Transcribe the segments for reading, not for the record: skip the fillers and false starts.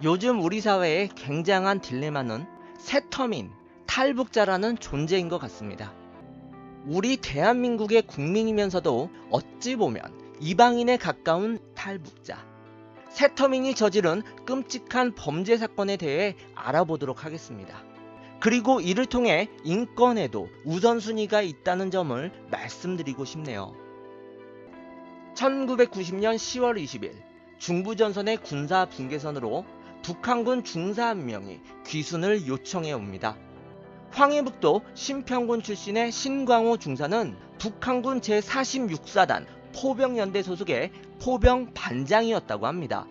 요즘 우리 사회의 굉장한 딜레마는 세터민, 탈북자라는 존재인 것 같습니다. 우리 대한민국의 국민이면서도 어찌 보면 이방인에 가까운 탈북자, 세터민이 저지른 끔찍한 범죄 사건에 대해 알아보도록 하겠습니다. 그리고 이를 통해 인권에도 우선순위가 있다는 점을 말씀드리고 싶네요. 1990년 10월 20일 중부전선의 군사 분계선으로 북한군 중사 한 명이 귀순을 요청해 옵니다. 황해북도 신평군 출신의 신광호 중사는 북한군 제46사단 포병연대 소속의 포병 반장이었다고 합니다.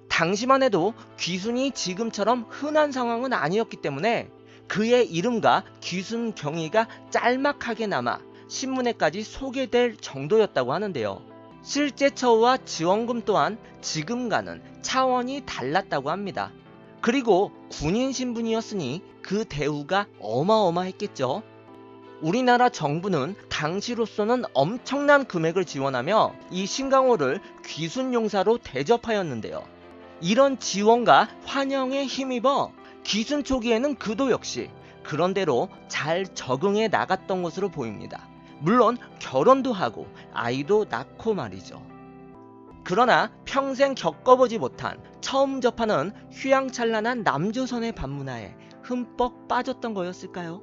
당시만 해도 귀순이 지금처럼 흔한 상황은 아니었기 때문에 그의 이름과 귀순 경위가 짤막하게 남아 신문에까지 소개될 정도였다고 하는데요. 실제 처우와 지원금 또한 지금과는 차원이 달랐다고 합니다. 그리고 군인 신분이었으니 그 대우가 어마어마했겠죠. 우리나라 정부는 당시로서는 엄청난 금액을 지원하며 이 신강호를 귀순용사로 대접하였는데요. 이런 지원과 환영에 힘입어 귀순 초기에는 그도 역시 그런대로 잘 적응해 나갔던 것으로 보입니다. 물론 결혼도 하고 아이도 낳고 말이죠. 그러나 평생 겪어보지 못한 처음 접하는 휘황찬란한 남조선의 밤문화에 흠뻑 빠졌던 거였을까요?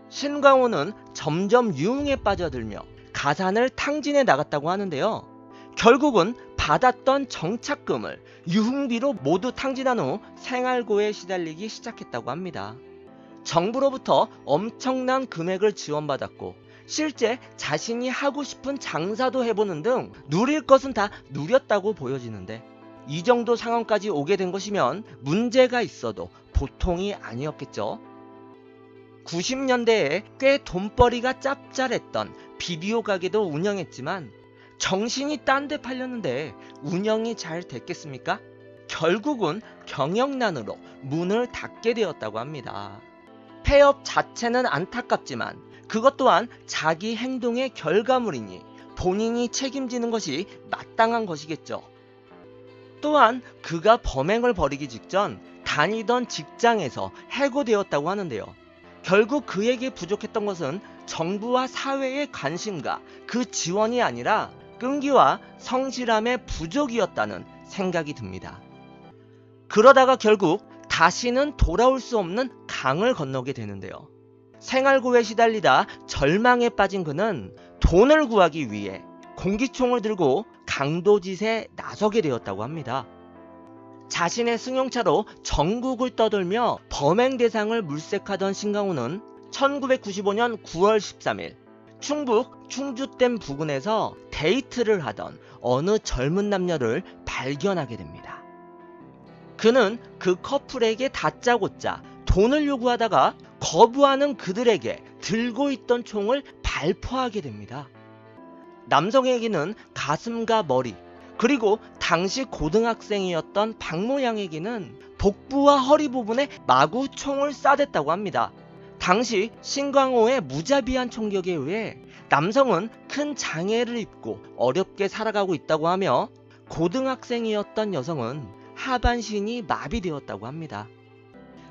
신광호는 점점 유흥에 빠져들며 가산을 탕진해 나갔다고 하는데요. 결국은 받았던 정착금을 유흥비로 모두 탕진한 후 생활고에 시달리기 시작했다고 합니다. 정부로부터 엄청난 금액을 지원받았고 실제 자신이 하고 싶은 장사도 해보는 등 누릴 것은 다 누렸다고 보여지는데 이 정도 상황까지 오게 된 것이면 문제가 있어도 보통이 아니었겠죠. 90년대에 꽤 돈벌이가 짭짤했던 비디오 가게도 운영했지만 정신이 딴 데 팔렸는데 운영이 잘 됐겠습니까? 결국은 경영난으로 문을 닫게 되었다고 합니다. 폐업 자체는 안타깝지만 그것 또한 자기 행동의 결과물이니 본인이 책임지는 것이 마땅한 것이겠죠. 또한 그가 범행을 벌이기 직전 다니던 직장에서 해고되었다고 하는데요. 결국 그에게 부족했던 것은 정부와 사회의 관심과 그 지원이 아니라 끈기와 성실함의 부족이었다는 생각이 듭니다. 그러다가 결국 다시는 돌아올 수 없는 강을 건너게 되는데요. 생활고에 시달리다 절망에 빠진 그는 돈을 구하기 위해 공기총을 들고 강도짓에 나서게 되었다고 합니다. 자신의 승용차로 전국을 떠돌며 범행 대상을 물색하던 신강호는 1995년 9월 13일 충북 충주댐 부근에서 데이트를 하던 어느 젊은 남녀를 발견하게 됩니다. 그는 그 커플에게 다짜고짜 돈을 요구하다가 거부하는 그들에게 들고 있던 총을 발포하게 됩니다. 남성에게는 가슴과 머리, 그리고 당시 고등학생이었던 박모 양에게는 복부와 허리 부분에 마구 총을 쏴댔다고 합니다. 당시 신광호의 무자비한 총격에 의해 남성은 큰 장애를 입고 어렵게 살아가고 있다고 하며 고등학생이었던 여성은 하반신이 마비되었다고 합니다.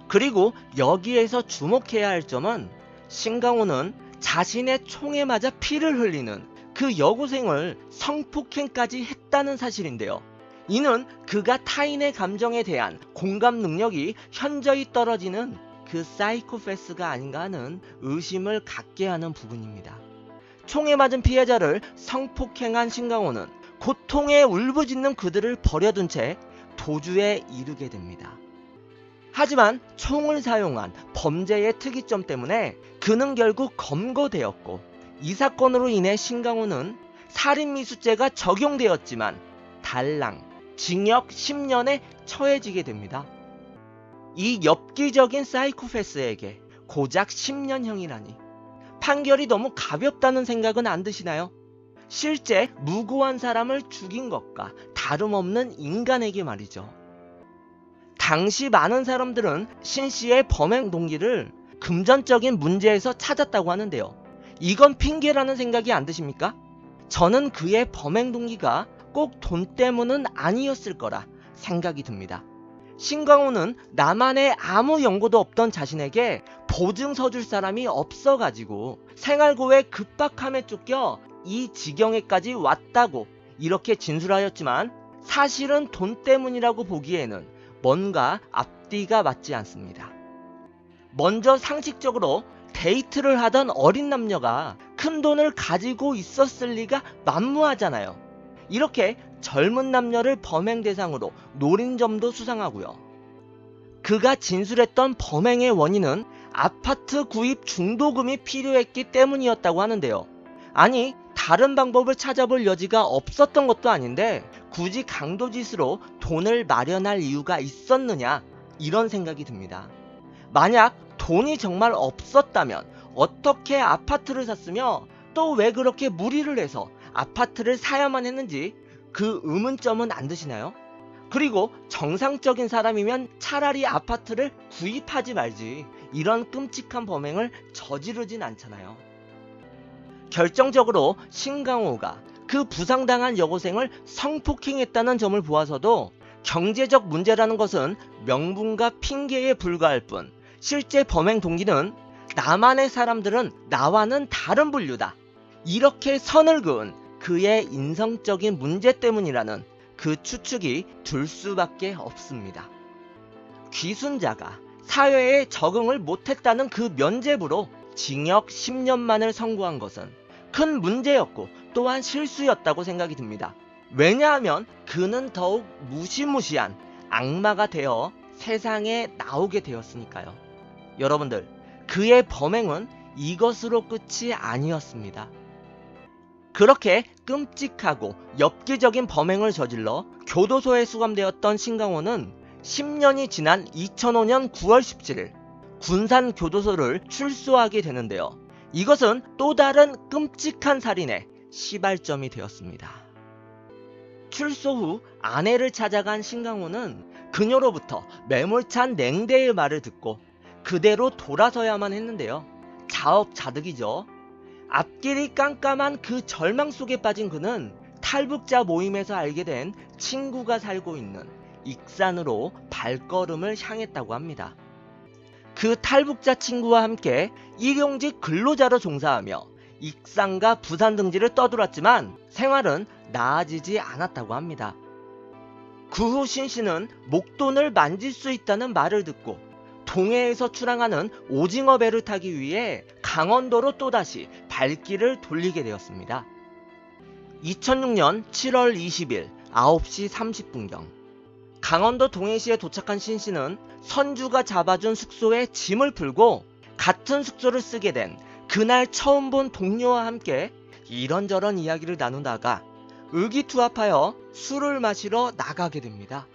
그리고 여기에서 주목해야 할 점은 신광호는 자신의 총에 맞아 피를 흘리는 그 여고생을 성폭행까지 했다는 사실인데요. 이는 그가 타인의 감정에 대한 공감 능력이 현저히 떨어지는 그 사이코패스가 아닌가 하는 의심을 갖게 하는 부분입니다. 총에 맞은 피해자를 성폭행한 신광호는 고통에 울부짖는 그들을 버려둔 채 도주에 이르게 됩니다. 하지만 총을 사용한 범죄의 특이점 때문에 그는 결국 검거되었고 이 사건으로 인해 신광호는 살인미수죄가 적용되었지만 달랑 징역 10년에 처해지게 됩니다. 이 엽기적인 사이코패스에게 고작 10년형이라니 판결이 너무 가볍다는 생각은 안 드시나요? 실제 무고한 사람을 죽인 것과 다름없는 인간에게 말이죠. 당시 많은 사람들은 신 씨의 범행 동기를 금전적인 문제에서 찾았다고 하는데요. 이건 핑계라는 생각이 안 드십니까? 저는 그의 범행 동기가 꼭 돈 때문은 아니었을 거라 생각이 듭니다. 신강호는 나만의 아무 연고도 없던 자신에게 보증 서줄 사람이 없어가지고 생활고의 급박함에 쫓겨 이 지경에까지 왔다고 이렇게 진술하였지만 사실은 돈 때문이라고 보기에는 뭔가 앞뒤가 맞지 않습니다. 먼저 상식적으로 데이트를 하던 어린 남녀가 큰 돈을 가지고 있었을 리가 만무하잖아요. 이렇게 젊은 남녀를 범행 대상으로 노린 점도 수상하고요. 그가 진술했던 범행의 원인은 아파트 구입 중도금이 필요했기 때문이었다고 하는데요. 아니, 다른 방법을 찾아볼 여지가 없었던 것도 아닌데 굳이 강도짓으로 돈을 마련할 이유가 있었느냐, 이런 생각이 듭니다. 만약 돈이 정말 없었다면 어떻게 아파트를 샀으며 또 왜 그렇게 무리를 해서 아파트를 사야만 했는지 그 의문점은 안 드시나요? 그리고 정상적인 사람이면 차라리 아파트를 구입하지 말지 이런 끔찍한 범행을 저지르진 않잖아요. 결정적으로 신강호가 그 부상당한 여고생을 성폭행했다는 점을 보아서도 경제적 문제라는 것은 명분과 핑계에 불과할 뿐 실제 범행 동기는 나만의 사람들은 나와는 다른 분류다, 이렇게 선을 그은 그의 인성적인 문제 때문이라는 그 추측이 들 수밖에 없습니다. 귀순자가 사회에 적응을 못했다는 그 면죄부로 징역 10년만을 선고한 것은 큰 문제였고 또한 실수였다고 생각이 듭니다. 왜냐하면 그는 더욱 무시무시한 악마가 되어 세상에 나오게 되었으니까요. 여러분들, 그의 범행은 이것으로 끝이 아니었습니다. 그렇게 끔찍하고 엽기적인 범행을 저질러 교도소에 수감되었던 신강호는 10년이 지난 2005년 9월 17일 군산 교도소를 출소하게 되는데요. 이것은 또 다른 끔찍한 살인의 시발점이 되었습니다. 출소 후 아내를 찾아간 신강호는 그녀로부터 매몰찬 냉대의 말을 듣고 그대로 돌아서야만 했는데요. 자업자득이죠. 앞길이 깜깜한 그 절망 속에 빠진 그는 탈북자 모임에서 알게 된 친구가 살고 있는 익산으로 발걸음을 향했다고 합니다. 그 탈북자 친구와 함께 일용직 근로자로 종사하며 익산과 부산 등지를 떠돌았지만 생활은 나아지지 않았다고 합니다. 그 후 신씨는 목돈을 만질 수 있다는 말을 듣고 동해에서 출항하는 오징어 배를 타기 위해 강원도로 또다시 발길을 돌리게 되었습니다. 2006년 7월 20일 9시 30분경 강원도 동해시에 도착한 신씨는 선주가 잡아준 숙소에 짐을 풀고 같은 숙소를 쓰게 된 그날 처음 본 동료와 함께 이런저런 이야기를 나누다가 의기투합하여 술을 마시러 나가게 됩니다.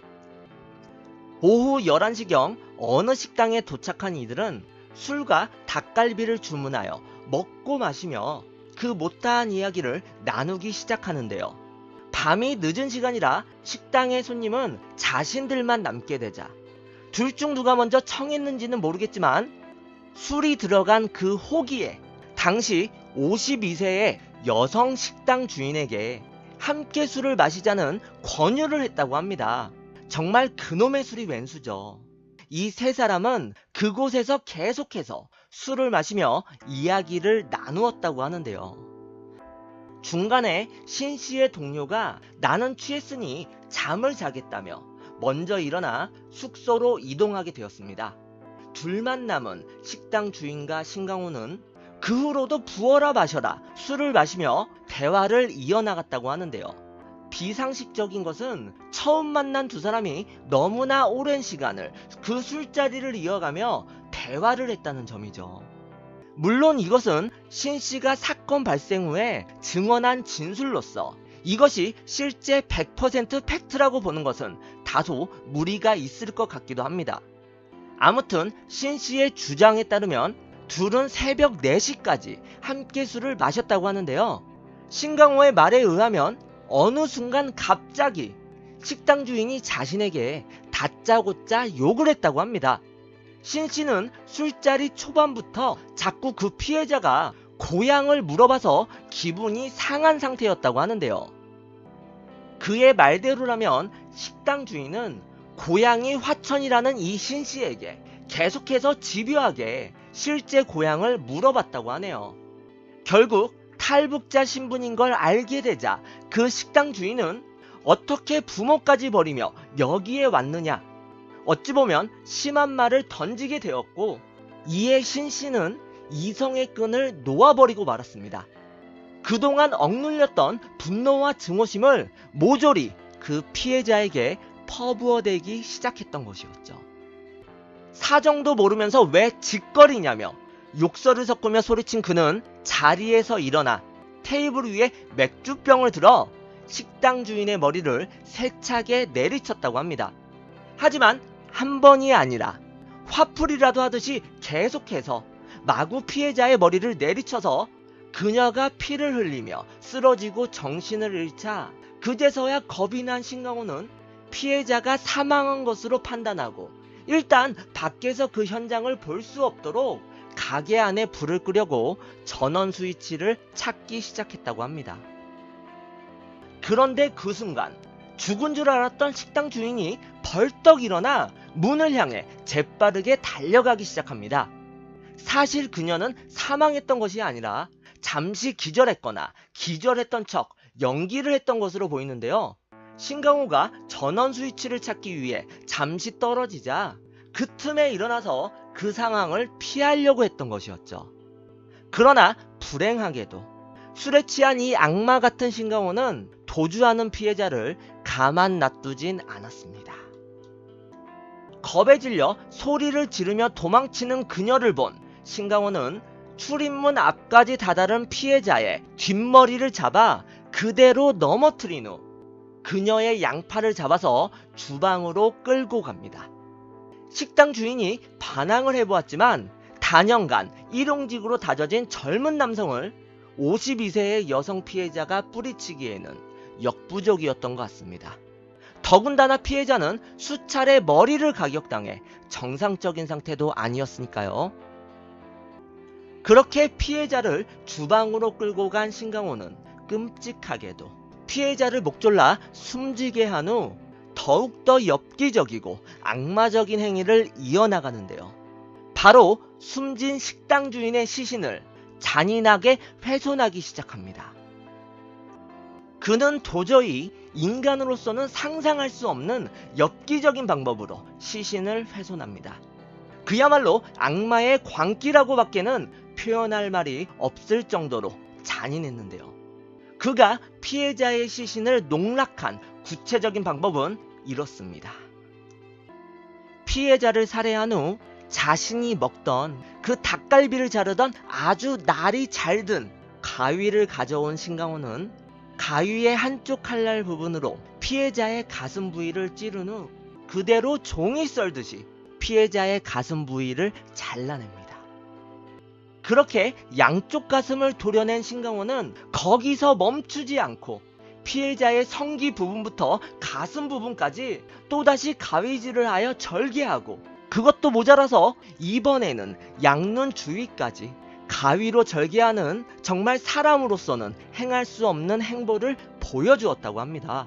오후 11시경 어느 식당에 도착한 이들은 술과 닭갈비를 주문하여 먹고 마시며 그 못다한 이야기를 나누기 시작하는데요. 밤이 늦은 시간이라 식당의 손님은 자신들만 남게 되자 둘 중 누가 먼저 청했는지는 모르겠지만 술이 들어간 그 호기에 당시 52세의 여성 식당 주인에게 함께 술을 마시자는 권유를 했다고 합니다. 정말 그놈의 술이 웬수죠. 이 세 사람은 그곳에서 계속해서 술을 마시며 이야기를 나누었다고 하는데요. 중간에 신씨의 동료가 나는 취했으니 잠을 자겠다며 먼저 일어나 숙소로 이동하게 되었습니다. 둘만 남은 식당 주인과 신강호는 그 후로도 부어라 마셔라 술을 마시며 대화를 이어나갔다고 하는데요. 비상식적인 것은 처음 만난 두 사람이 너무나 오랜 시간을 그 술자리를 이어가며 대화를 했다는 점이죠. 물론 이것은 신씨가 사건 발생 후에 증언한 진술로서 이것이 실제 100% 팩트라고 보는 것은 다소 무리가 있을 것 같기도 합니다. 아무튼 신씨의 주장에 따르면 둘은 새벽 4시까지 함께 술을 마셨다고 하는데요. 신강호의 말에 의하면 어느 순간 갑자기 식당 주인이 자신에게 다짜고짜 욕을 했다고 합니다. 신씨는 술자리 초반부터 자꾸 그 피해자가 고향을 물어봐서 기분이 상한 상태였다고 하는데요. 그의 말대로라면 식당 주인은 고향이 화천이라는 이 신씨에게 계속해서 집요하게 실제 고향을 물어봤다고 하네요. 결국 탈북자 신분인 걸 알게 되자 그 식당 주인은 어떻게 부모까지 버리며 여기에 왔느냐, 어찌 보면 심한 말을 던지게 되었고, 이에 신씨는 이성의 끈을 놓아버리고 말았습니다. 그동안 억눌렸던 분노와 증오심을 모조리 그 피해자에게 퍼부어대기 시작했던 것이었죠. 사정도 모르면서 왜 짓거리냐며 욕설을 섞으며 소리친 그는 자리에서 일어나 테이블 위에 맥주병을 들어 식당 주인의 머리를 세차게 내리쳤다고 합니다. 하지만 한 번이 아니라 화풀이라도 하듯이 계속해서 마구 피해자의 머리를 내리쳐서 그녀가 피를 흘리며 쓰러지고 정신을 잃자 그제서야 겁이 난 신강호는 피해자가 사망한 것으로 판단하고 일단 밖에서 그 현장을 볼 수 없도록 가게 안에 불을 끄려고 전원 스위치를 찾기 시작했다고 합니다. 그런데 그 순간 죽은 줄 알았던 식당 주인이 벌떡 일어나 문을 향해 재빠르게 달려가기 시작합니다. 사실 그녀는 사망했던 것이 아니라 잠시 기절했거나 기절했던 척 연기를 했던 것으로 보이는데요. 신강호가 전원 스위치를 찾기 위해 잠시 떨어지자 그 틈에 일어나서 그 상황을 피하려고 했던 것이었죠. 그러나 불행하게도 술에 취한 이 악마 같은 신강호는 도주하는 피해자를 가만 놔두진 않았습니다. 겁에 질려 소리를 지르며 도망치는 그녀를 본 신강호는 출입문 앞까지 다다른 피해자의 뒷머리를 잡아 그대로 넘어뜨린 후 그녀의 양팔을 잡아서 주방으로 끌고 갑니다. 식당 주인이 반항을 해보았지만 단연간 일용직으로 다져진 젊은 남성을 52세의 여성 피해자가 뿌리치기에는 역부족이었던 것 같습니다. 더군다나 피해자는 수차례 머리를 가격당해 정상적인 상태도 아니었으니까요. 그렇게 피해자를 주방으로 끌고 간 신강호는 끔찍하게도 피해자를 목졸라 숨지게 한 후 더욱더 엽기적이고 악마적인 행위를 이어나가는데요. 바로 숨진 식당 주인의 시신을 잔인하게 훼손하기 시작합니다. 그는 도저히 인간으로서는 상상할 수 없는 엽기적인 방법으로 시신을 훼손합니다. 그야말로 악마의 광기라고 밖에는 표현할 말이 없을 정도로 잔인했는데요. 그가 피해자의 시신을 농락한 구체적인 방법은 이렇습니다. 피해자를 살해한 후 자신이 먹던 그 닭갈비를 자르던 아주 날이 잘 든 가위를 가져온 신강호는 가위의 한쪽 칼날 부분으로 피해자의 가슴 부위를 찌른 후 그대로 종이 썰듯이 피해자의 가슴 부위를 잘라냅니다. 그렇게 양쪽 가슴을 도려낸 신강호는 거기서 멈추지 않고 피해자의 성기 부분부터 가슴 부분까지 또다시 가위질을 하여 절개하고 그것도 모자라서 이번에는 양눈 주위까지 가위로 절개하는 정말 사람으로서는 행할 수 없는 행보를 보여주었다고 합니다.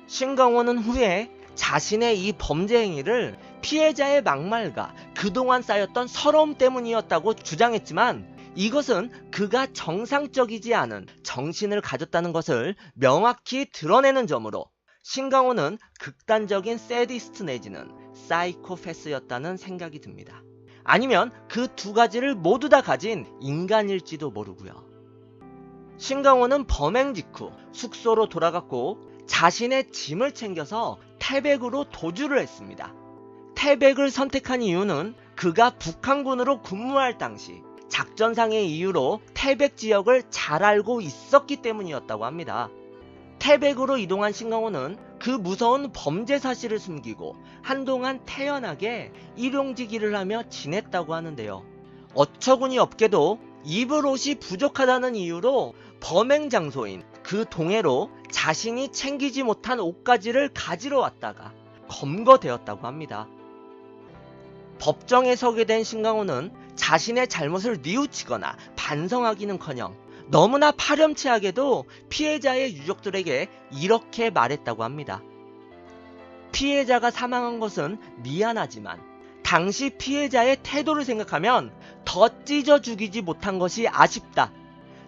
신강호는 후에 자신의 이 범죄 행위를 피해자의 막말과 그동안 쌓였던 서러움 때문이었다고 주장했지만 이것은 그가 정상적이지 않은 정신을 가졌다는 것을 명확히 드러내는 점으로 신강호는 극단적인 세디스트 내지는 사이코패스였다는 생각이 듭니다. 아니면 그 두 가지를 모두 다 가진 인간일지도 모르고요. 신강호는 범행 직후 숙소로 돌아갔고 자신의 짐을 챙겨서 태백으로 도주를 했습니다. 태백을 선택한 이유는 그가 북한군으로 근무할 당시 작전상의 이유로 태백 지역을 잘 알고 있었기 때문이었다고 합니다. 태백으로 이동한 신강호는 그 무서운 범죄 사실을 숨기고 한동안 태연하게 일용직 일을 하며 지냈다고 하는데요. 어처구니 없게도 입을 옷이 부족하다는 이유로 범행 장소인 그 동해로 자신이 챙기지 못한 옷가지를 가지러 왔다가 검거되었다고 합니다. 법정에 서게 된 신강호는 자신의 잘못을 뉘우치거나 반성하기는커녕 너무나 파렴치하게도 피해자의 유족들에게 이렇게 말했다고 합니다. 피해자가 사망한 것은 미안하지만 당시 피해자의 태도를 생각하면 더 찢어 죽이지 못한 것이 아쉽다.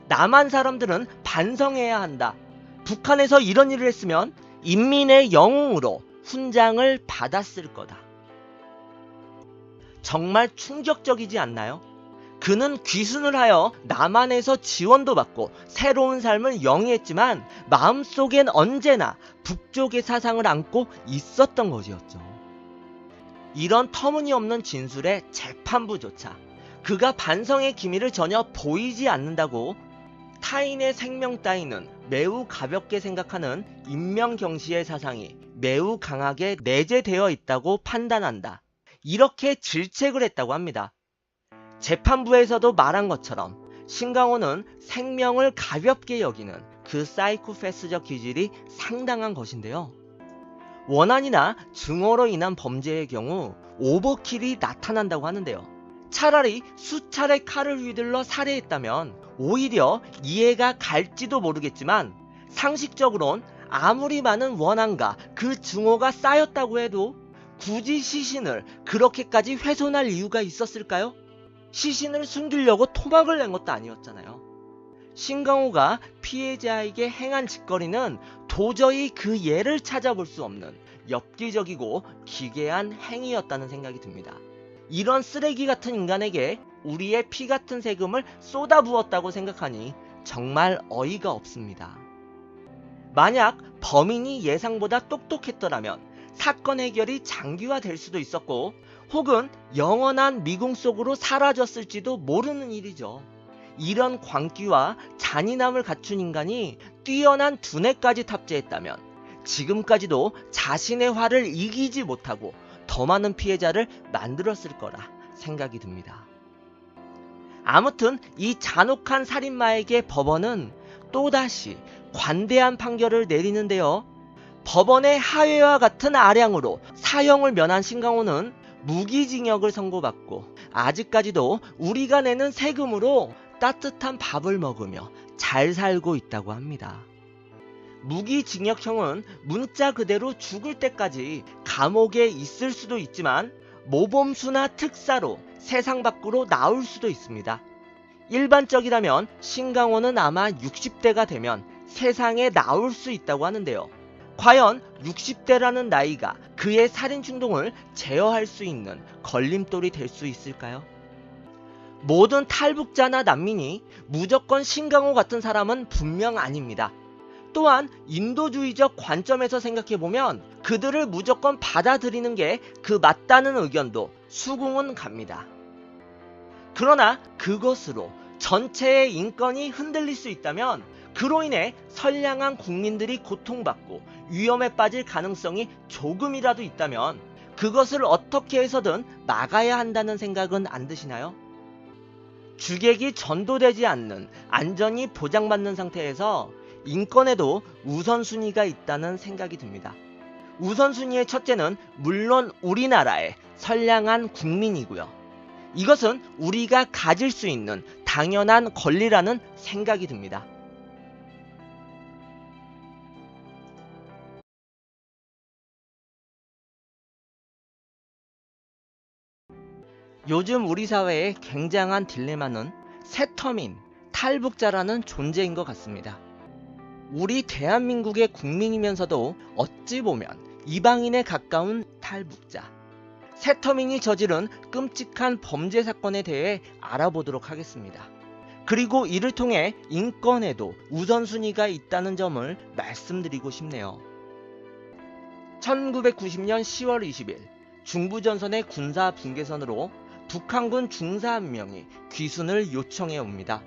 남한 사람들은 반성해야 한다. 북한에서 이런 일을 했으면 인민의 영웅으로 훈장을 받았을 거다. 정말 충격적이지 않나요? 그는 귀순을 하여 남한에서 지원도 받고 새로운 삶을 영위했지만 마음속엔 언제나 북쪽의 사상을 안고 있었던 것이었죠. 이런 터무니없는 진술에 재판부조차 그가 반성의 기미를 전혀 보이지 않는다고 타인의 생명 따위는 매우 가볍게 생각하는 인명경시의 사상이 매우 강하게 내재되어 있다고 판단한다. 이렇게 질책을 했다고 합니다. 재판부에서도 말한 것처럼 신강호는 생명을 가볍게 여기는 그 사이코패스적 기질이 상당한 것인데요. 원한이나 증오로 인한 범죄의 경우 오버킬이 나타난다고 하는데요. 차라리 수차례 칼을 휘둘러 살해했다면 오히려 이해가 갈지도 모르겠지만 상식적으론 아무리 많은 원한과 그 증오가 쌓였다고 해도 굳이 시신을 그렇게까지 훼손할 이유가 있었을까요? 시신을 숨기려고 토막을 낸 것도 아니었잖아요. 신강호가 피해자에게 행한 짓거리는 도저히 그 예를 찾아볼 수 없는 엽기적이고 기괴한 행위였다는 생각이 듭니다. 이런 쓰레기 같은 인간에게 우리의 피 같은 세금을 쏟아부었다고 생각하니 정말 어이가 없습니다. 만약 범인이 예상보다 똑똑했더라면 사건 해결이 장기화될 수도 있었고 혹은 영원한 미궁 속으로 사라졌을지도 모르는 일이죠. 이런 광기와 잔인함을 갖춘 인간이 뛰어난 두뇌까지 탑재했다면 지금까지도 자신의 화를 이기지 못하고 더 많은 피해자를 만들었을 거라 생각이 듭니다. 아무튼 이 잔혹한 살인마에게 법원은 또다시 관대한 판결을 내리는데요. 법원의 하회와 같은 아량으로 사형을 면한 신강호는 무기징역을 선고받고 아직까지도 우리가 내는 세금으로 따뜻한 밥을 먹으며 잘 살고 있다고 합니다. 무기징역형은 문자 그대로 죽을 때까지 감옥에 있을 수도 있지만 모범수나 특사로 세상 밖으로 나올 수도 있습니다. 일반적이라면 신강호는 아마 60대가 되면 세상에 나올 수 있다고 하는데요. 과연 60대라는 나이가 그의 살인 충동을 제어할 수 있는 걸림돌이 될 수 있을까요? 모든 탈북자나 난민이 무조건 신강호 같은 사람은 분명 아닙니다. 또한 인도주의적 관점에서 생각해보면 그들을 무조건 받아들이는 게 그 맞다는 의견도 수긍은 갑니다. 그러나 그것으로 전체의 인권이 흔들릴 수 있다면 그로 인해 선량한 국민들이 고통받고 위험에 빠질 가능성이 조금이라도 있다면 그것을 어떻게 해서든 막아야 한다는 생각은 안 드시나요? 주객이 전도되지 않는 안전이 보장받는 상태에서 인권에도 우선순위가 있다는 생각이 듭니다. 우선순위의 첫째는 물론 우리나라의 선량한 국민이고요. 이것은 우리가 가질 수 있는 당연한 권리라는 생각이 듭니다. 요즘 우리 사회의 굉장한 딜레마는 새터민, 탈북자라는 존재인 것 같습니다. 우리 대한민국의 국민이면서도 어찌 보면 이방인에 가까운 탈북자, 새터민이 저지른 끔찍한 범죄 사건에 대해 알아보도록 하겠습니다. 그리고 이를 통해 인권에도 우선순위가 있다는 점을 말씀드리고 싶네요. 1990년 10월 20일 중부전선의 군사 분계선으로 북한군 중사 한 명이 귀순을 요청해 옵니다.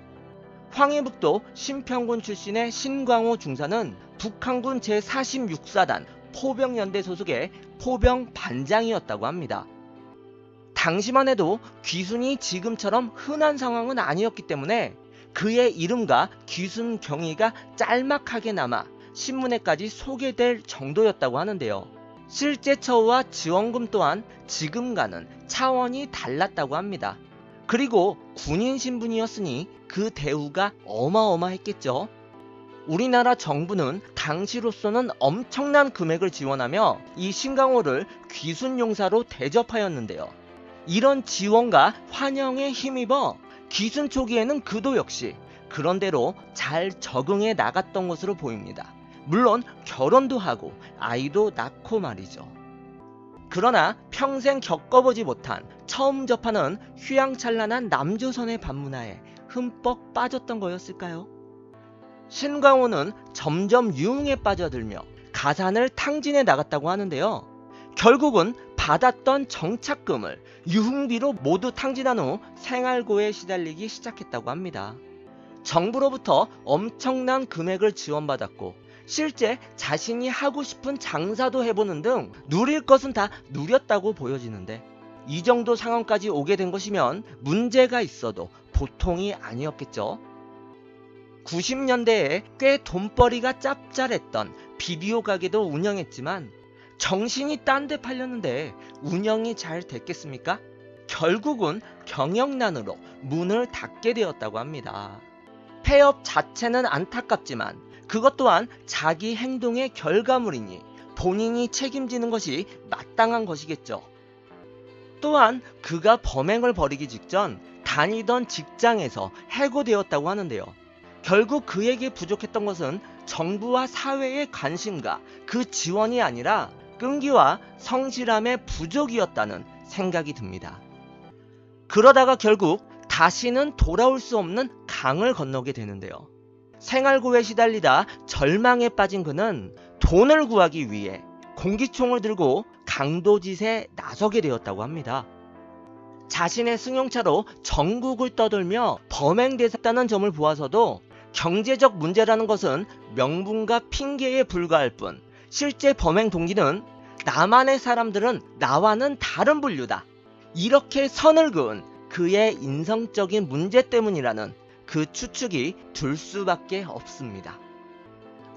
황해북도 신평군 출신의 신광호 중사는 북한군 제46사단 포병연대 소속의 포병 반장이었다고 합니다. 당시만 해도 귀순이 지금처럼 흔한 상황은 아니었기 때문에 그의 이름과 귀순 경위가 짤막하게 남아 신문에까지 소개될 정도였다고 하는데요. 실제 처우와 지원금 또한 지금과는 차원이 달랐다고 합니다. 그리고 군인 신분이었으니 그 대우가 어마어마했겠죠. 우리나라 정부는 당시로서는 엄청난 금액을 지원하며 이 신강호를 귀순용사로 대접하였는데요. 이런 지원과 환영에 힘입어 귀순 초기에는 그도 역시 그런대로 잘 적응해 나갔던 것으로 보입니다. 물론 결혼도 하고 아이도 낳고 말이죠. 그러나 평생 겪어보지 못한 처음 접하는 휘황찬란한 남조선의 밤문화에 흠뻑 빠졌던 거였을까요? 신강호는 점점 유흥에 빠져들며 가산을 탕진해 나갔다고 하는데요. 결국은 받았던 정착금을 유흥비로 모두 탕진한 후 생활고에 시달리기 시작했다고 합니다. 정부로부터 엄청난 금액을 지원받았고 실제 자신이 하고 싶은 장사도 해보는 등 누릴 것은 다 누렸다고 보여지는데, 이 정도 상황까지 오게 된 것이면 문제가 있어도 보통이 아니었겠죠. 90년대에 꽤 돈벌이가 짭짤했던 비디오 가게도 운영했지만 정신이 딴 데 팔렸는데 운영이 잘 됐겠습니까? 결국은 경영난으로 문을 닫게 되었다고 합니다. 폐업 자체는 안타깝지만 그것 또한 자기 행동의 결과물이니 본인이 책임지는 것이 마땅한 것이겠죠. 또한 그가 범행을 벌이기 직전 다니던 직장에서 해고되었다고 하는데요. 결국 그에게 부족했던 것은 정부와 사회의 관심과 그 지원이 아니라 끈기와 성실함의 부족이었다는 생각이 듭니다. 그러다가 결국 다시는 돌아올 수 없는 강을 건너게 되는데요. 생활고에 시달리다 절망에 빠진 그는 돈을 구하기 위해 공기총을 들고 강도짓에 나서게 되었다고 합니다. 자신의 승용차로 전국을 떠돌며 범행대사다는 점을 보아서도 경제적 문제라는 것은 명분과 핑계에 불과할 뿐 실제 범행 동기는 나만의 사람들은 나와는 다른 분류다, 이렇게 선을 그은 그의 인성적인 문제 때문이라는 그 추측이 들 수밖에 없습니다.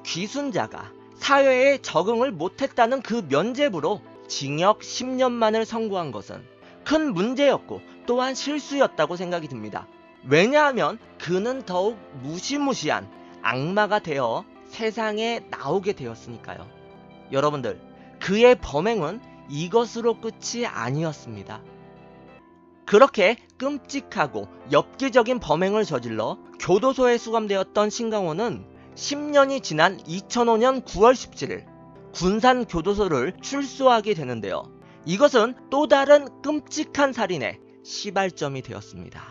귀순자가 사회에 적응을 못했다는 그 면죄부로 징역 10년만을 선고한 것은 큰 문제였고 또한 실수였다고 생각이 듭니다. 왜냐하면 그는 더욱 무시무시한 악마가 되어 세상에 나오게 되었으니까요. 여러분들, 그의 범행은 이것으로 끝이 아니었습니다. 그렇게 끔찍하고 엽기적인 범행을 저질러 교도소에 수감되었던 신강호는 10년이 지난 2005년 9월 17일 군산교도소를 출소하게 되는데요. 이것은 또 다른 끔찍한 살인의 시발점이 되었습니다.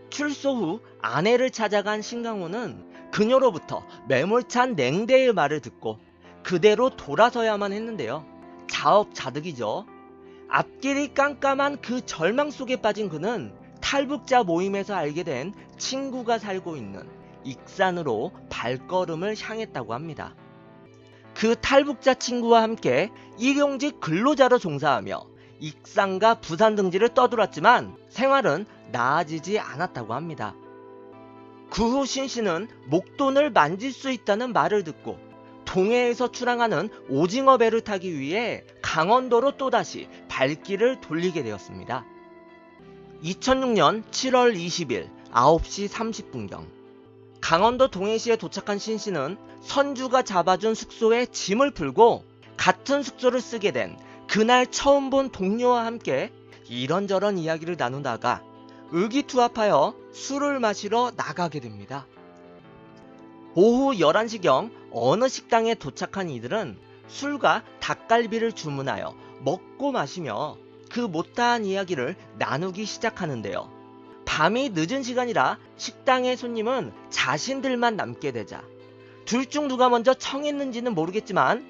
출소 후 아내를 찾아간 신강호는 그녀로부터 매몰찬 냉대의 말을 듣고 그대로 돌아서야만 했는데요. 자업자득이죠. 앞길이 깜깜한 그 절망 속에 빠진 그는 탈북자 모임에서 알게 된 친구가 살고 있는 익산으로 발걸음을 향했다고 합니다. 그 탈북자 친구와 함께 일용직 근로자로 종사하며 익산과 부산 등지를 떠돌았지만 생활은 나아지지 않았다고 합니다. 그 후 신씨는 목돈을 만질 수 있다는 말을 듣고 동해에서 출항하는 오징어 배를 타기 위해 강원도로 또다시 발길을 돌리게 되었습니다. 2006년 7월 20일 9시 30분경 강원도 동해시에 도착한 신씨는 선주가 잡아준 숙소에 짐을 풀고 같은 숙소를 쓰게 된 그날 처음 본 동료와 함께 이런저런 이야기를 나누다가 의기투합하여 술을 마시러 나가게 됩니다. 오후 11시경 어느 식당에 도착한 이들은 술과 닭갈비를 주문하여 먹고 마시며 그 못다한 이야기를 나누기 시작하는데요. 밤이 늦은 시간이라 식당의 손님은 자신들만 남게 되자 둘 중 누가 먼저 청했는지는 모르겠지만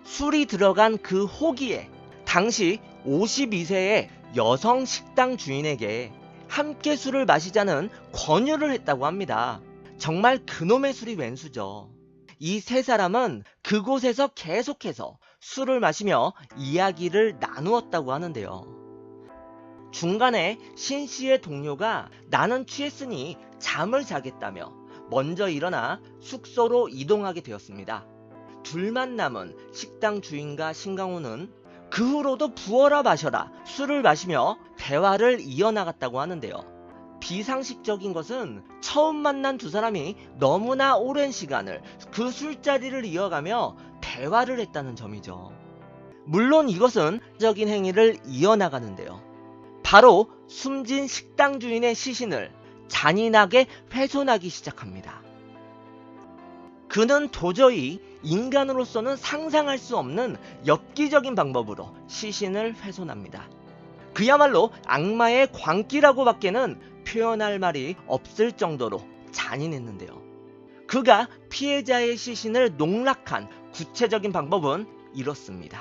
술이 들어간 그 호기에 당시 52세의 여성 식당 주인에게 함께 술을 마시자는 권유를 했다고 합니다. 정말 그놈의 술이 웬수죠. 이 세 사람은 그곳에서 계속해서 술을 마시며 이야기를 나누었다고 하는데요. 중간에 신씨의 동료가 나는 취했으니 잠을 자겠다며 먼저 일어나 숙소로 이동하게 되었습니다. 둘만 남은 식당 주인과 신강호는 그 후로도 부어라 마셔라 술을 마시며 대화를 이어나갔다고 하는데요. 비상식적인 것은 처음 만난 두 사람이 너무나 오랜 시간을 그 술자리를 이어가며 대화를 했다는 점이죠. 물론 이것은 적인 행위를 이어나가는데요. 바로 숨진 식당 주인의 시신을 잔인하게 훼손하기 시작합니다. 그는 도저히 인간으로서는 상상할 수 없는 엽기적인 방법으로 시신을 훼손합니다. 그야말로 악마의 광기라고 밖에는 표현할 말이 없을 정도로 잔인했는데요. 그가 피해자의 시신을 농락한 구체적인 방법은 이렇습니다.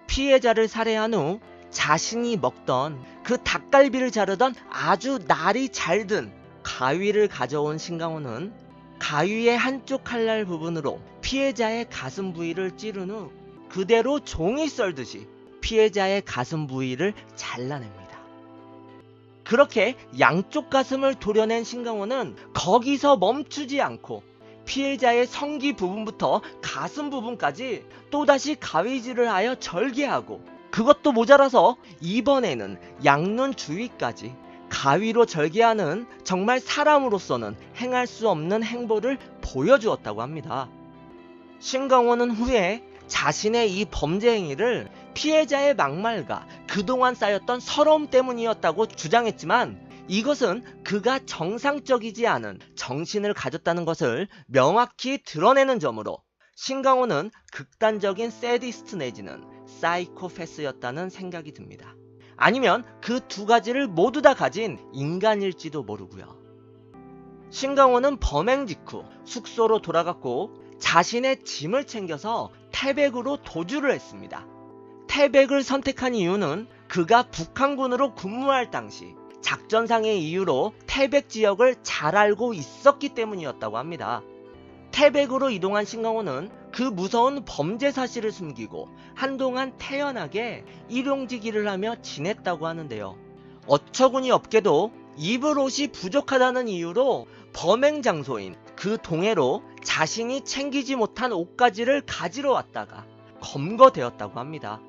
피해자를 살해한 후 자신이 먹던 그 닭갈비를 자르던 아주 날이 잘 든 가위를 가져온 신강호는 가위의 한쪽 칼날 부분으로 피해자의 가슴 부위를 찌른 후 그대로 종이 썰듯이 피해자의 가슴 부위를 잘라냅니다. 그렇게 양쪽 가슴을 도려낸 신강호는 거기서 멈추지 않고 피해자의 성기 부분부터 가슴 부분까지 또다시 가위질을 하여 절개하고, 그것도 모자라서 이번에는 양눈 주위까지 가위로 절개하는 정말 사람으로서는 행할 수 없는 행보를 보여주었다고 합니다. 신강호는 후에 자신의 이 범죄 행위를 피해자의 막말과 그동안 쌓였던 서러움 때문이었다고 주장했지만, 이것은 그가 정상적이지 않은 정신을 가졌다는 것을 명확히 드러내는 점으로 신강호는 극단적인 세디스트 내지는 사이코패스였다는 생각이 듭니다. 아니면 그 두 가지를 모두 다 가진 인간일지도 모르고요. 신강호는 범행 직후 숙소로 돌아갔고 자신의 짐을 챙겨서 태백으로 도주를 했습니다. 태백을 선택한 이유는 그가 북한군으로 근무할 당시 작전상의 이유로 태백 지역을 잘 알고 있었기 때문이었다고 합니다. 태백으로 이동한 신강호는 그 무서운 범죄 사실을 숨기고 한동안 태연하게 일용직일을 하며 지냈다고 하는데요. 어처구니 없게도 입을 옷이 부족하다는 이유로 범행 장소인 그 동해로 자신이 챙기지 못한 옷가지를 가지러 왔다가 검거되었다고 합니다.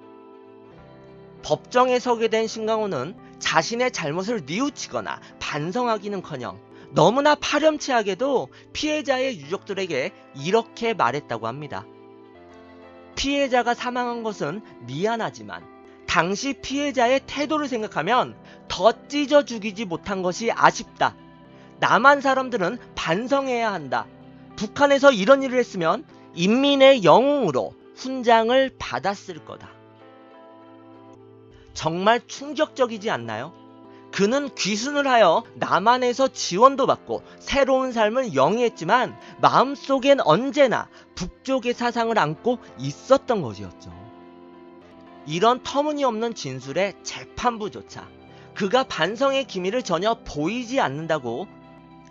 법정에 서게 된 신강호는 자신의 잘못을 뉘우치거나 반성하기는커녕 너무나 파렴치하게도 피해자의 유족들에게 이렇게 말했다고 합니다. 피해자가 사망한 것은 미안하지만 당시 피해자의 태도를 생각하면 더 찢어 죽이지 못한 것이 아쉽다. 남한 사람들은 반성해야 한다. 북한에서 이런 일을 했으면 인민의 영웅으로 훈장을 받았을 거다. 정말 충격적이지 않나요? 그는 귀순을 하여 남한에서 지원도 받고 새로운 삶을 영위했지만 마음속엔 언제나 북쪽의 사상을 안고 있었던 것이었죠. 이런 터무니없는 진술의 재판부조차 그가 반성의 기미를 전혀 보이지 않는다고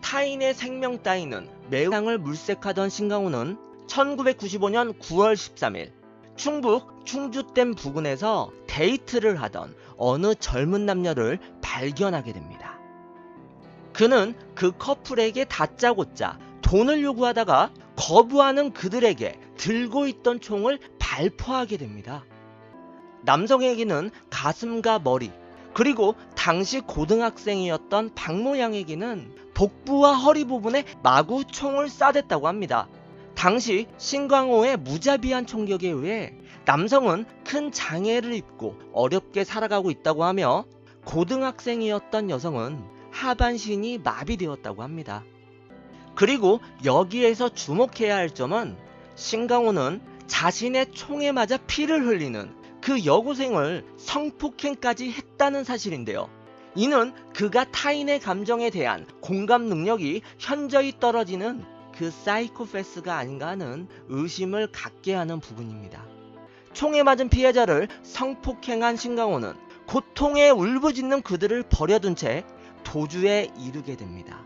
타인의 생명 따위는 매우 상을 물색하던 신강호는 1995년 9월 13일 충북 충주댐 부근에서 데이트를 하던 어느 젊은 남녀를 발견하게 됩니다. 그는 그 커플에게 다짜고짜 돈을 요구하다가 거부하는 그들에게 들고 있던 총을 발포하게 됩니다. 남성에게는 가슴과 머리, 그리고 당시 고등학생이었던 박모 양에게는 복부와 허리 부분에 마구 총을 쏴댔다고 합니다. 당시 신강호의 무자비한 총격에 의해 남성은 큰 장애를 입고 어렵게 살아가고 있다고 하며 고등학생이었던 여성은 하반신이 마비되었다고 합니다. 그리고 여기에서 주목해야 할 점은 신강호는 자신의 총에 맞아 피를 흘리는 그 여고생을 성폭행까지 했다는 사실인데요. 이는 그가 타인의 감정에 대한 공감 능력이 현저히 떨어지는 그 사이코패스가 아닌가 하는 의심을 갖게 하는 부분입니다. 총에 맞은 피해자를 성폭행한 신강호는 고통에 울부짖는 그들을 버려둔 채 도주에 이르게 됩니다.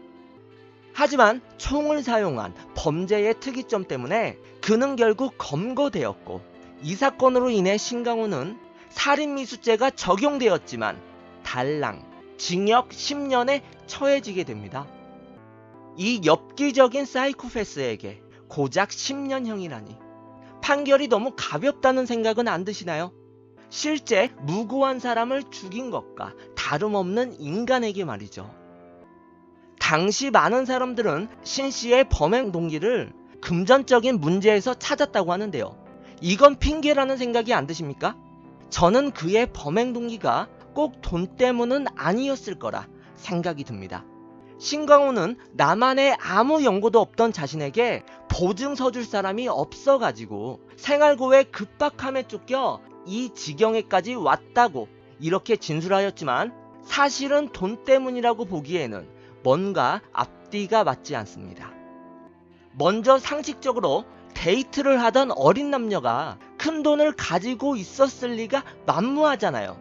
하지만 총을 사용한 범죄의 특이점 때문에 그는 결국 검거되었고, 이 사건으로 인해 신강호는 살인미수죄가 적용되었지만 달랑 징역 10년에 처해지게 됩니다. 이 엽기적인 사이코패스에게 고작 10년형이라니 판결이 너무 가볍다는 생각은 안 드시나요? 실제 무고한 사람을 죽인 것과 다름없는 인간에게 말이죠. 당시 많은 사람들은 신 씨의 범행 동기를 금전적인 문제에서 찾았다고 하는데요. 이건 핑계라는 생각이 안 드십니까? 저는 그의 범행 동기가 꼭 돈 때문은 아니었을 거라 생각이 듭니다. 신강호는 나만의 아무 연고도 없던 자신에게 보증 서줄 사람이 없어가지고 생활고의 급박함에 쫓겨 이 지경에까지 왔다고 이렇게 진술하였지만 사실은 돈 때문이라고 보기에는 뭔가 앞뒤가 맞지 않습니다. 먼저 상식적으로 데이트를 하던 어린 남녀가 큰 돈을 가지고 있었을 리가 만무하잖아요.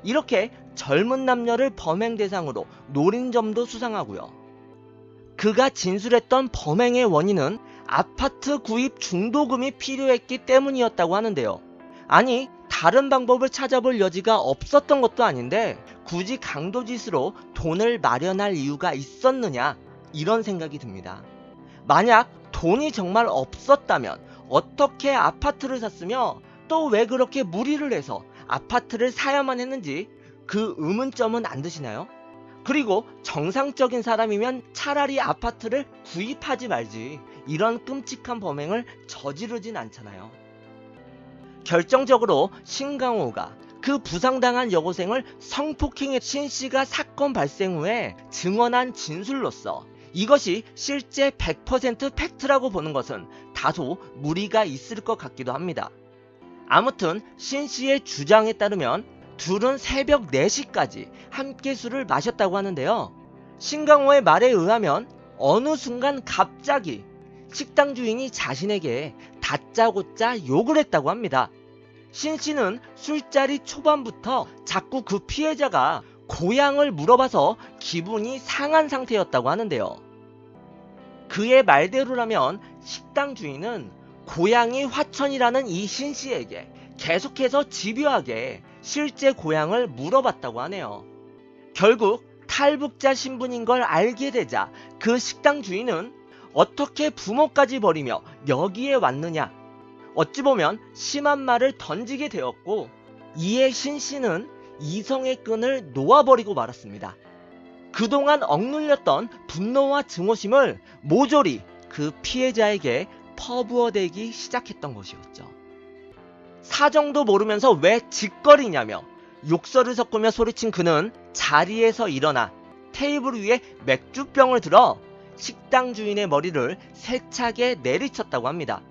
이렇게 젊은 남녀를 범행 대상으로 노린 점도 수상하고요. 그가 진술했던 범행의 원인은 아파트 구입 중도금이 필요했기 때문이었다고 하는데요. 아니, 다른 방법을 찾아볼 여지가 없었던 것도 아닌데 굳이 강도짓으로 돈을 마련할 이유가 있었느냐, 이런 생각이 듭니다. 만약 돈이 정말 없었다면 어떻게 아파트를 샀으며 또 왜 그렇게 무리를 해서 아파트를 사야만 했는지 그 의문점은 안 드시나요? 그리고 정상적인 사람이면 차라리 아파트를 구입하지 말지 이런 끔찍한 범행을 저지르진 않잖아요. 결정적으로 신강호가 그 부상당한 여고생을 성폭행한 신씨가 사건 발생 후에 증언한 진술로서 이것이 실제 100% 팩트라고 보는 것은 다소 무리가 있을 것 같기도 합니다. 아무튼 신씨의 주장에 따르면 둘은 새벽 4시까지 함께 술을 마셨다고 하는데요. 신강호의 말에 의하면 어느 순간 갑자기 식당 주인이 자신에게 다짜고짜 욕을 했다고 합니다. 신씨는 술자리 초반부터 자꾸 그 피해자가 고향을 물어봐서 기분이 상한 상태였다고 하는데요. 그의 말대로라면 식당 주인은 고향이 화천이라는 이 신씨에게 계속해서 집요하게 실제 고향을 물어봤다고 하네요. 결국 탈북자 신분인 걸 알게 되자 그 식당 주인은 어떻게 부모까지 버리며 여기에 왔느냐, 어찌 보면 심한 말을 던지게 되었고 이에 신씨는 이성의 끈을 놓아버리고 말았습니다. 그동안 억눌렸던 분노와 증오심을 모조리 그 피해자에게 퍼부어대기 시작했던 것이었죠. 사정도 모르면서 왜 짓거리냐며 욕설을 섞으며 소리친 그는 자리에서 일어나 테이블 위에 맥주병을 들어 식당 주인의 머리를 세차게 내리쳤다고 합니다.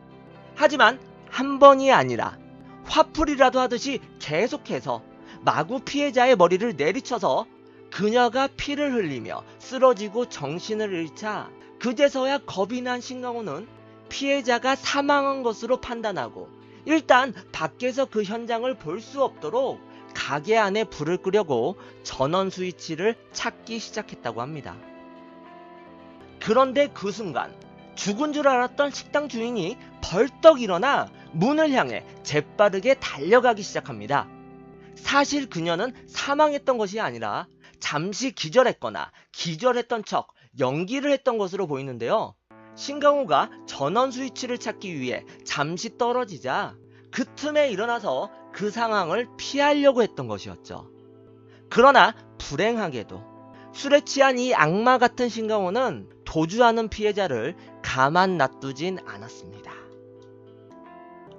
하지만 한 번이 아니라 화풀이라도 하듯이 계속해서 마구 피해자의 머리를 내리쳐서 그녀가 피를 흘리며 쓰러지고 정신을 잃자 그제서야 겁이 난 신강호는 피해자가 사망한 것으로 판단하고 일단 밖에서 그 현장을 볼 수 없도록 가게 안에 불을 끄려고 전원 스위치를 찾기 시작했다고 합니다. 그런데 그 순간 죽은 줄 알았던 식당 주인이 벌떡 일어나 문을 향해 재빠르게 달려가기 시작합니다. 사실 그녀는 사망했던 것이 아니라 잠시 기절했거나 기절했던 척 연기를 했던 것으로 보이는데요. 신강호가 전원 스위치를 찾기 위해 잠시 떨어지자 그 틈에 일어나서 그 상황을 피하려고 했던 것이었죠. 그러나 불행하게도 술에 취한 이 악마 같은 신강호는 도주하는 피해자를 가만 놔두진 않았습니다.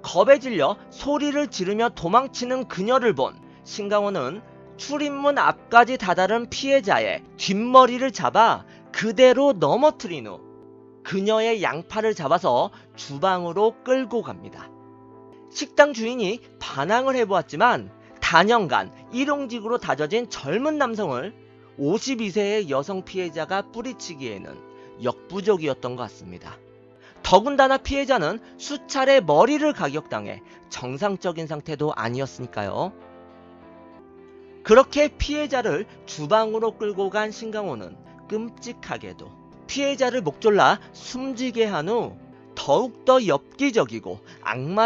겁에 질려 소리를 지르며 도망치는 그녀를 본 신강호는 출입문 앞까지 다다른 피해자의 뒷머리를 잡아 그대로 넘어뜨린 후 그녀의 양팔을 잡아서 주방으로 끌고 갑니다. 식당 주인이 반항을 해보았지만 단연간 일용직으로 다져진 젊은 남성을 52세의 여성 피해자가 뿌리치기에는 역부족이었던 것 같습니다. 더군다나 피해자는 수차례 머리를 가격당해 정상적인 상태도 아니었으니까요. 그렇게 피해자를 주방으로 끌고 간 신강호는 끔찍하게도 피해자를 목졸라 숨지게 한 후 더욱더 엽기적이고 악마